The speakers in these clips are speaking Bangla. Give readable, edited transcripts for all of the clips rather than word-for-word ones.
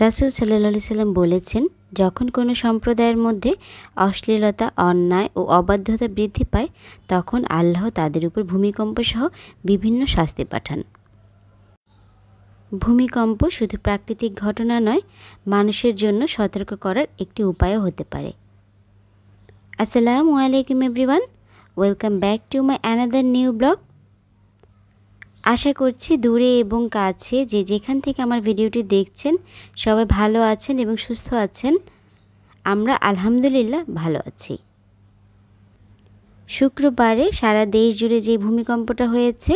রাসূল সাল্লাল্লাহু আলাইহি সাল্লাম বলেছেন, যখন কোনো সম্প্রদায়ের মধ্যে অশ্লীলতা, অন্যায় ও অবাধ্যতা বৃদ্ধি পায় তখন আল্লাহ তাদের উপর ভূমিকম্প সহ বিভিন্ন শাস্তি পাঠান। ভূমিকম্প শুধু প্রাকৃতিক ঘটনা নয়, মানুষের জন্য সতর্ক করার একটি উপায়ও হতে পারে। আসসালামু আলাইকুম everyone, welcome back to my another new blog. আশা করছি দূরে এবং কাছে যে যেখান থেকে আমার ভিডিওটি দেখছেন সবাই ভালো আছেন এবং সুস্থ আছেন। আমরা আলহামদুলিল্লাহ ভালো আছি। শুক্রবারে সারা দেশ জুড়ে যে ভূমিকম্পটা হয়েছে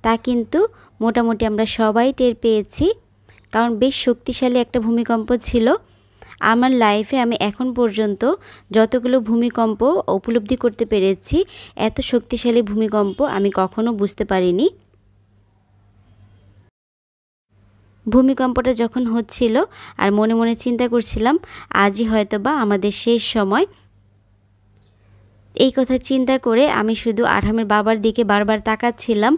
তা কিন্তু মোটামুটি আমরা সবাই টের পেয়েছি, কারণ বেশ শক্তিশালী একটা ভূমিকম্প ছিল। আমার লাইফে আমি এখন পর্যন্ত যতগুলো ভূমিকম্প উপলব্ধি করতে পেরেছি, এত শক্তিশালী ভূমিকম্প আমি কখনো বুঝতে পারিনি। ভূমিকম্পটা যখন হচ্ছিল আর মনে মনে চিন্তা করছিলাম আজই হয়তোবা আমাদের শেষ সময়। এই কথা চিন্তা করে আমি শুধু আরহামের বাবার দিকে বারবার তাকাচ্ছিলাম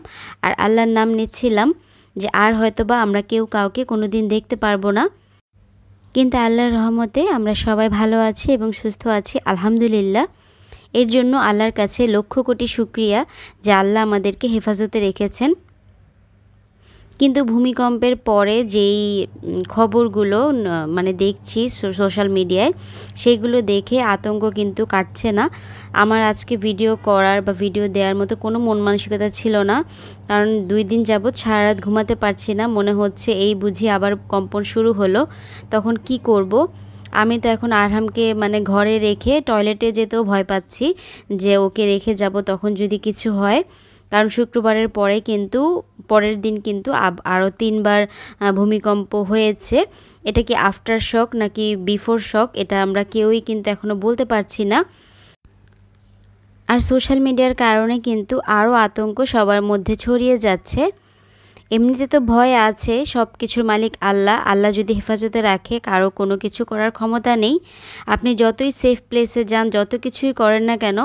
আর আল্লাহর নাম নিচ্ছিলাম যে আর হয়তোবা আমরা কেউ কাউকে কোনো দিন দেখতে পারবো না। কিন্তু আল্লাহর রহমতে আমরা সবাই ভালো আছি এবং সুস্থ আছি আলহামদুলিল্লাহ। এর জন্য আল্লাহর কাছে লক্ষ কোটি শুকরিয়া যে আল্লাহ আমাদেরকে হেফাজতে রেখেছেন। কিন্তু ভূমিকম্পের পরে যেই খবরগুলো মানে দেখছি সোশ্যাল মিডিয়ায়, সেইগুলো দেখে আতঙ্ক কিন্তু কাটছে না। আমার আজকে ভিডিও করার বা ভিডিও দেওয়ার মতো কোনো মন মানসিকতা ছিল না, কারণ 2 দিন যাবৎ সারা রাত ঘুমাতে পারছি না। মনে হচ্ছে এই বুঝি আবার কম্পন শুরু হলো, তখন কি করব। আমি তো এখন আরহামকে মানে ঘরে রেখে টয়লেটে যেতেও ভয় পাচ্ছি যে ওকে রেখে যাব তখন যদি কিছু হয়, কারণ শুক্রবারের পরে কিন্তু পরের দিন কিন্তু আরও 3 বার ভূমিকম্প হয়েছে। এটা কি আফটার শক নাকি বিফোর শক এটা আমরা কেউই কিন্তু এখনও বলতে পারছি না। আর সোশ্যাল মিডিয়ার কারণে কিন্তু আরও আতঙ্ক সবার মধ্যে ছড়িয়ে যাচ্ছে। এমনিতে তো ভয় আছে, সব কিছুর মালিক আল্লাহ। আল্লাহ যদি হেফাজতে রাখে কারো কোনো কিছু করার ক্ষমতা নেই। আপনি যতই সেফ প্লেসে যান, যত কিছুই করেন না কেন,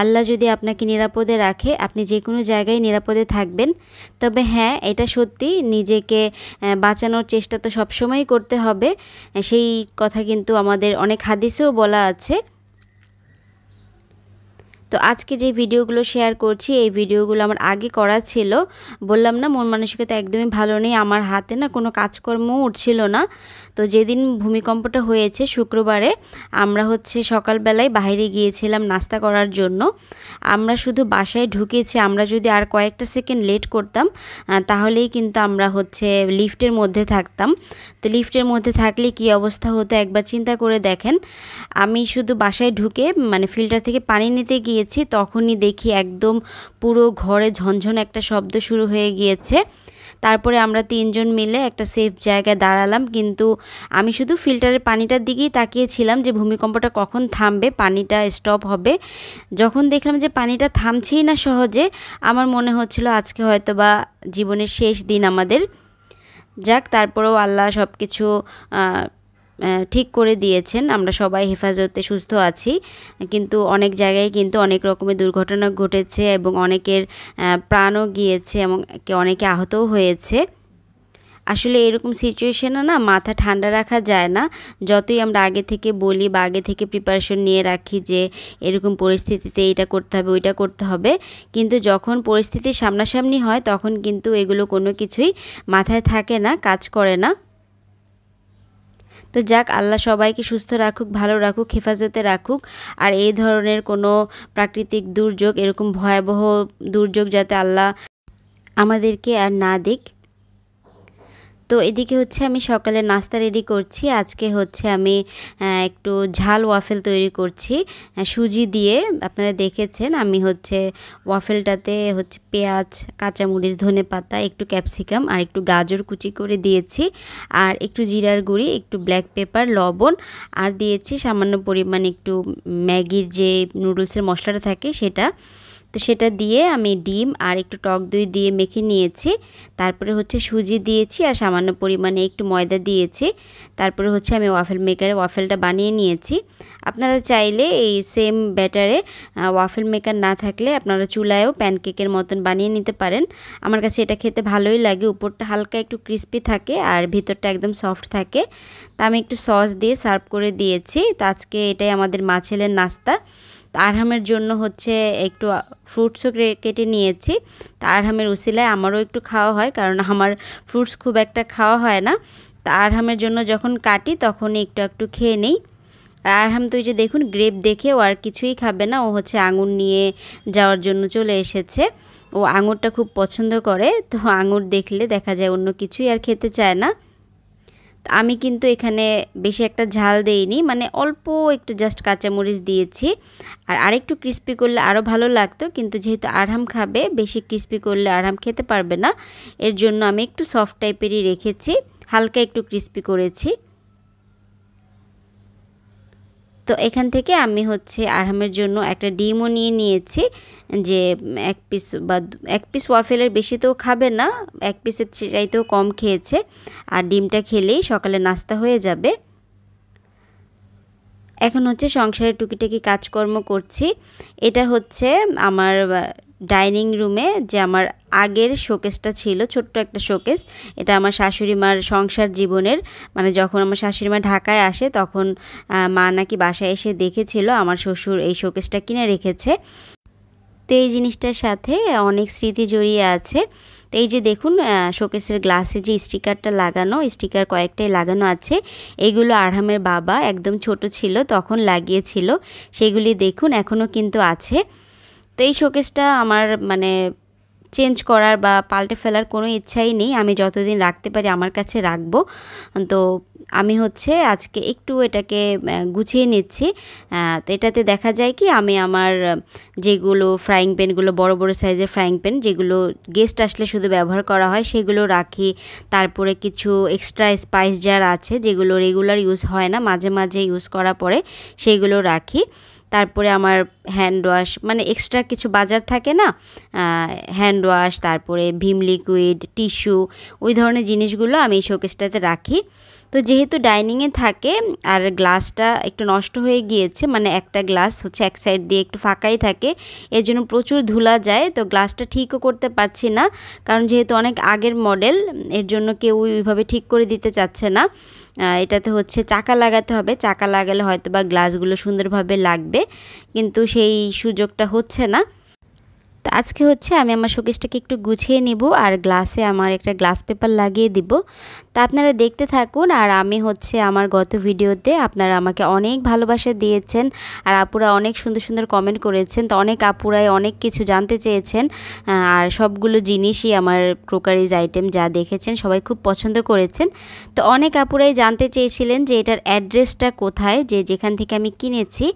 আল্লাহ যদি আপনাকে নিরাপদে রাখে আপনি যে কোনো জায়গায় নিরাপদে থাকবেন। তবে হ্যাঁ, এটা সত্যি, নিজেকে বাঁচানোর চেষ্টা তো সবসময়ই করতে হবে। সেই কথা কিন্তু আমাদের অনেক হাদিসেও বলা আছে। তো আজকে যে ভিডিওগুলো শেয়ার করছি এই ভিডিওগুলো আমার আগে করা ছিল। বললাম না মন মানসিকতা একদমই ভালো নেই, আমার হাতে না কোনো কাজকর্মও উঠছিল না। তো যেদিন ভূমিকম্পটা হয়েছে শুক্রবারে, আমরা সকালবেলায় বাইরে গিয়েছিলাম নাস্তা করার জন্য। আমরা শুধু বাসায় ঢুকেছি, আমরা যদি আর কয়েকটা সেকেন্ড লেট করতাম তাহলেই কিন্তু আমরা লিফটের মধ্যে থাকতাম। তো লিফটের মধ্যে থাকলে কি অবস্থা হতো একবার চিন্তা করে দেখেন। আমি শুধু বাসায় ঢুকে মানে ফিল্টার থেকে পানি নিতে গিয়েছি, তখনই দেখি একদম পুরো ঘরে ঝনঝন একটা শব্দ শুরু হয়ে গিয়েছে। তারপরে আমরা 3 জন মিলে একটা সেফ জায়গায় দাঁড়ালাম, কিন্তু আমি শুধু ফিল্টারের পানিটার দিকেই তাকিয়েছিলাম যে ভূমিকম্পটা কখন থামবে, পানিটা স্টপ হবে। যখন দেখলাম যে পানিটা থামছেই না সহজে, আমার মনে হচ্ছিল আজকে হয়তোবা জীবনের শেষ দিন আমাদের। যাক, তারপরেও আল্লাহ সব কিছু ঠিক করে দিয়েছেন, আমরা সবাই হেফাজতে সুস্থ আছি। কিন্তু অনেক জায়গায় কিন্তু অনেক রকমের দুর্ঘটনা ঘটেছে এবং অনেকের প্রাণও গিয়েছে এবং অনেকে আহতও হয়েছে। আসলে এরকম সিচুয়েশনে না মাথা ঠান্ডা রাখা যায় না। যতই আমরা আগে থেকে বলি বা আগে থেকে প্রিপারেশন নিয়ে রাখি যে এরকম পরিস্থিতিতে এটা করতে হবে ওইটা করতে হবে, কিন্তু যখন পরিস্থিতি সামনাসামনি হয় তখন কিন্তু এগুলো কোনো কিছুই মাথায় থাকে না, কাজ করে না। তো যাক, আল্লাহ সবাইকে সুস্থ রাখুক, ভালো রাখুক, হেফাজতে রাখুক। আর এই ধরনের কোনো প্রাকৃতিক দুর্যোগ, এরকম ভয়াবহ দুর্যোগ যাতে আল্লাহ আমাদেরকে আর না দিক। তো এদিকে আমি সকালে নাস্তা রেডি করছি। আজকে আমি একটু ঝাল ওয়াফেল তৈরি করছি সুজি দিয়ে। আপনারা দেখেছেন আমি ওয়াফেলটাতে পেঁয়াজ, কাঁচামরিচ, ধনেপাতা, একটু ক্যাপসিকাম আর একটু গাজর কুচি করে দিয়েছি, আর একটু জিরার গুঁড়ি, একটু ব্ল্যাক পেপার, লবণ, আর দিয়েছি সামান্য পরিমাণ একটু ম্যাগির যে নুডলসের মশলাটা থাকে সেটা। তো সেটা দিয়ে আমি ডিম আর একটু টক দই দিয়ে মেখে নিয়েছি। তারপরে হচ্ছে সুজি দিয়েছি আর সামান্য পরিমাণে একটু ময়দা দিয়েছি। তারপরে হচ্ছে আমি ওয়াফেল মেকারে ওয়াফেলটা বানিয়ে নিয়েছি। আপনারা চাইলে এই সেম ব্যাটারে ওয়াফেল মেকার না থাকলে আপনারা চুলায়ও প্যানকেকের মতন বানিয়ে নিতে পারেন। আমার কাছে এটা খেতে ভালোই লাগে, উপরটা হালকা একটু ক্রিস্পি থাকে আর ভিতরটা একদম সফট থাকে। তা আমি একটু সস দিয়ে সার্ভ করে দিয়েছি। তো আজকে এটাই আমাদের মা ছেলের নাস্তা। আরহামের জন্য হচ্ছে একটু ফ্রুটসও কেটে নিয়েছি। তা আরহামের উসিলায় আমারও একটু খাওয়া হয়, কারণ আমার ফ্রুটস খুব একটা খাওয়া হয় না। তা আরহামের জন্য যখন কাটি তখনই একটু একটু খেয়ে নেই। আর আরহাম তো এই যে দেখুন গ্রেপ দেখে ও আর কিছুই খাবে না, ও হচ্ছে আঙুর নিয়ে যাওয়ার জন্য চলে এসেছে। ও আঙুরটা খুব পছন্দ করে, তো আঙুর দেখলে দেখা যায় অন্য কিছুই আর খেতে চায় না। আমি কিন্তু এখানে বেশি একটা ঝাল দেইনি, মানে অল্প একটু জাস্ট কাঁচামরিচ দিয়েছি। আর আরেকটু ক্রিস্পি করলে আরও ভালো লাগতো, কিন্তু যেহেতু আরহাম খাবে, বেশি ক্রিস্পি করলে আরহাম খেতে পারবে না, এর জন্য আমি একটু সফট টাইপেরই রেখেছি, হালকা একটু ক্রিস্পি করেছি। তো এখান থেকে আমি হচ্ছে আরহামের জন্য একটা ডিমও নিয়ে নিয়েছি, যে এক পিস ওয়াফেলের বেশি তো খাবে না, এক পিসের চাইতেও কম খেয়েছে। আর ডিমটা খেলেই সকালে নাস্তা হয়ে যাবে। এখন হচ্ছে সংসারের টুকিটাকি কাজকর্ম করছি। এটা হচ্ছে আমার ডাইনিং রুমে যে আমার আগের শোকেসটা ছিল, ছোট্ট একটা শোকেস। এটা আমার শাশুড়ি মার সংসার জীবনের, মানে যখন আমার শাশুড়ি মা ঢাকায় আসে তখন মা নাকি বাসায় এসে দেখেছিল আমার শ্বশুর এই শোকেসটা কিনে রেখেছে। তো এই জিনিসটার সাথে অনেক স্মৃতি জড়িয়ে আছে। তো এই যে দেখুন শোকেসের গ্লাসে যে স্টিকারটা লাগানো, স্টিকার কয়েকটাই লাগানো আছে। এগুলো আরহামের বাবা একদম ছোট ছিল তখন লাগিয়েছিল, সেগুলি দেখুন এখনও কিন্তু আছে। তো এই শোকেসটা আমার মানে চেঞ্জ করার বা পাল্টে ফেলার কোনো ইচ্ছাই নেই, আমি যতদিন রাখতে পারি আমার কাছে রাখবো। তো আমি হচ্ছে আজকে একটু এটাকে গুছিয়ে নিচ্ছি। তো এটাতে দেখা যায় কি, আমি আমার যেগুলো ফ্রাইং প্যানগুলো বড় বড় সাইজের ফ্রাইং প্যান যেগুলো গেস্ট আসলে শুধু ব্যবহার করা হয় সেগুলো রাখি। তারপরে কিছু এক্সট্রা স্পাইস জার আছে যেগুলো রেগুলার ইউজ হয় না, মাঝে মাঝে ইউজ করা পড়ে, সেইগুলো রাখি। তারপরে আমার হ্যান্ড ওয়াশ, মানে এক্সট্রা কিছু বাজার থাকে না, হ্যান্ড ওয়াশ, তারপরে ভিম লিকুইড, টিস্যু, ওই ধরনের জিনিসগুলো আমি এই শোকেসটাতে রাখি। তো যেহেতু ডাইনিংয়ে থাকে আর গ্লাসটা একটু নষ্ট হয়ে গিয়েছে, মানে একটা গ্লাস হচ্ছে এক সাইড দিয়ে একটু ফাঁকাই থাকে, এর জন্য প্রচুর ধুলা যায়। তো গ্লাসটা ঠিকও করতে পারছি না, কারণ যেহেতু অনেক আগের মডেল, এর জন্য কেউ ওইভাবে ঠিক করে দিতে চাচ্ছে না। এটাতে হচ্ছে চাকা লাগাতে হবে, চাকা লাগালে হয়তো বা গ্লাসগুলো সুন্দরভাবে লাগবে, কিন্তু সেই সুযোগটা হচ্ছে না। তো আজকে হচ্ছে আমি আমার শোকেসটাকে একটু গুছিয়ে নিব আর গ্লাসে আমার একটা গ্লাস পেপার লাগিয়ে দিব। তা আপনারা দেখতে থাকুন। আর আমি হচ্ছে আমার গত ভিডিওতে আপনারা আমাকে অনেক ভালোবাসা দিয়েছেন আর আপুরা অনেক সুন্দর সুন্দর কমেন্ট করেছেন। তো অনেক আপুরাই অনেক কিছু জানতে চেয়েছেন, আর সবগুলো জিনিসই আমার ক্রোকারিজ আইটেম যা দেখেছেন সবাই খুব পছন্দ করেছেন। তো অনেক আপুরাই জানতে চেয়েছিলেন যে এটার অ্যাড্রেসটা কোথায়, যেখান থেকে আমি কিনেছি।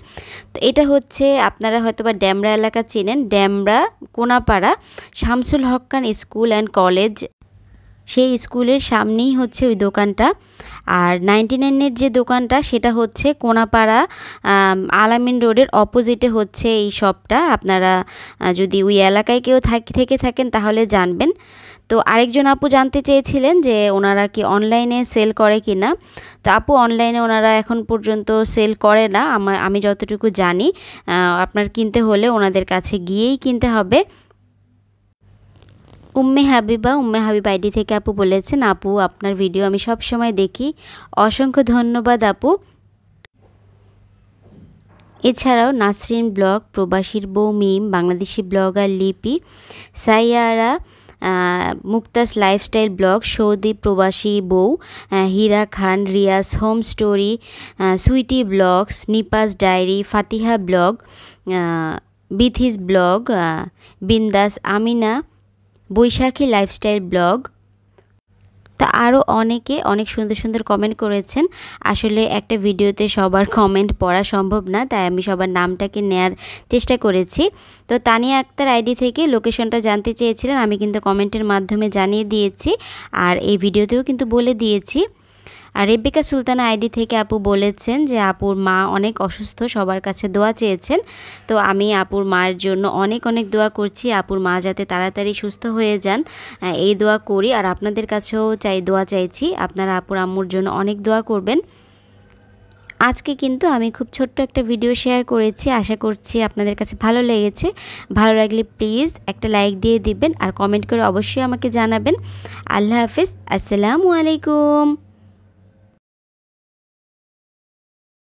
তো এটা হচ্ছে আপনারা হয়তো বা ড্যামরা এলাকা চেনেন, ড্যামরা কোনাপাড়া শামসুল হক খান স্কুল অ্যান্ড কলেজ, সেই স্কুলের সামনেই হচ্ছে ওই দোকানটা। আর 99-এর যে দোকানটা সেটা হচ্ছে কোনাপাড়া আলামিন রোডের অপোজিটে হচ্ছে এই শপটা। আপনারা যদি ওই এলাকায় কেউ থেকে থাকেন তাহলে জানবেন। তো আরেকজন আপু জানতে চেয়েছিলেন যে ওনারা কি অনলাইনে সেল করে কি না। তো আপু অনলাইনে ওনারা এখন পর্যন্ত সেল করে না, আমি যতটুকু জানি। আপনার কিনতে হলে ওনাদের কাছে গিয়েই কিনতে হবে। উম্মে হাবিবা আইডি থেকে আপু বলেছেন, আপু আপনার ভিডিও আমি সব সময় দেখি, অসংখ্য ধন্যবাদ আপু। এছাড়াও নাসরিন ব্লগ, প্রবাসীর বউ মিম, Bangladeshi blogger Lipi, Saiyara, Mukta's lifestyle blog, Saudi প্রবাসী বউ, Hira Khan, Riya's home story, Sweety blogs, Nipa's diary, Fatiha blog, Bithi's blog, Bindaas Amina, বৈশাখী লাইফস্টাইল ব্লগ। তা আরও অনেকে অনেক সুন্দর সুন্দর কমেন্ট করেছেন। আসলে একটা ভিডিওতে সবার কমেন্ট পড়া সম্ভব না, তাই আমি সবার নামটাকে নেয়ার চেষ্টা করেছি। তো তানিয়া আক্তার আইডি থেকে লোকেশনটা জানতে চেয়েছিলেন, আমি কিন্তু কমেন্টের মাধ্যমে জানিয়ে দিয়েছি আর এই ভিডিওতেও কিন্তু বলে দিয়েছি। আর রেবেকা সুলতানা আইডি থেকে আপু বলেছেন যে আপুর মা অনেক অসুস্থ, সবার কাছে দোয়া চেয়েছেন। তো আমি আপুর মায়ের জন্য অনেক অনেক দোয়া করছি, আপুর মা যাতে তাড়াতাড়ি সুস্থ হয়ে যান এই দোয়া করি। আর আপনাদের কাছেও দোয়া চাইছি, আপনারা আপুর আম্মুর জন্য অনেক দোয়া করবেন। আজকে কিন্তু আমি খুব ছোট্ট একটা ভিডিও শেয়ার করেছি, আশা করছি আপনাদের কাছে ভালো লেগেছে। ভালো লাগলে প্লিজ একটা লাইক দিয়ে দিবেন আর কমেন্ট করে অবশ্যই আমাকে জানাবেন। আল্লাহ হাফেজ, আসসালামু আলাইকুম।